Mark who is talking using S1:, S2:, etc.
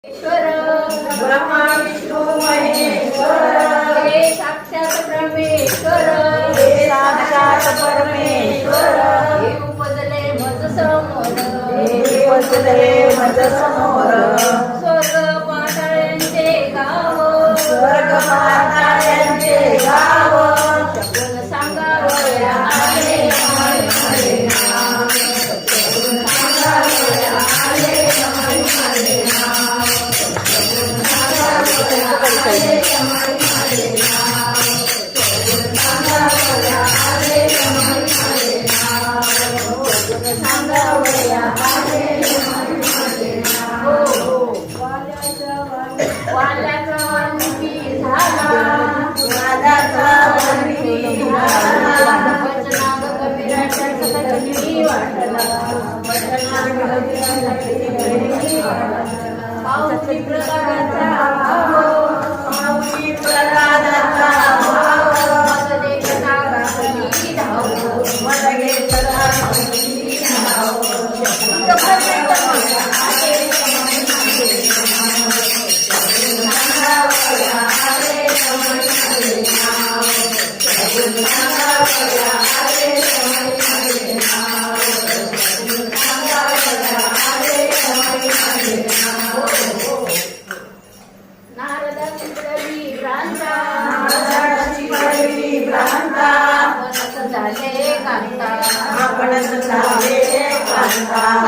S1: ब्रह्मा विष्णू महेश्वर
S2: हे साक्षात परमेश्वर
S1: हे साक्षात परमेश्वर
S2: हे उपजले मज समोर
S1: हे उपजले मज समोर
S2: स्वर्ग पाताळ्यांचे गाव
S1: स्वर्ग पाताळ्यांचे गाव
S2: शकुन सांगावया आले हरे नाम शकुन सांगावया आले हरे नाम शकुन सांगावया आले हरे नाम शकुन सांगावया आले हरे नाम शकुन सांगावया आले हरे नाम वाल्याचा वाल्मिकी झाला
S1: वाल्याचा वाल्मिकी झाला
S2: वचनाग कबीराच्या सकटणी वाटला वचनाग कबीराच्या सकटणी वाटला पाऊली प्रल्हादाचा
S1: माऊली प्रल्हादाचा
S2: मग देखता गाकली धाव
S1: मग घेतला माऊली धाव
S2: नारदाची पडली भ्रांता
S1: नारदाची पडली भ्रांता
S2: आपणच झाले कांता
S1: आपणच झाले कांता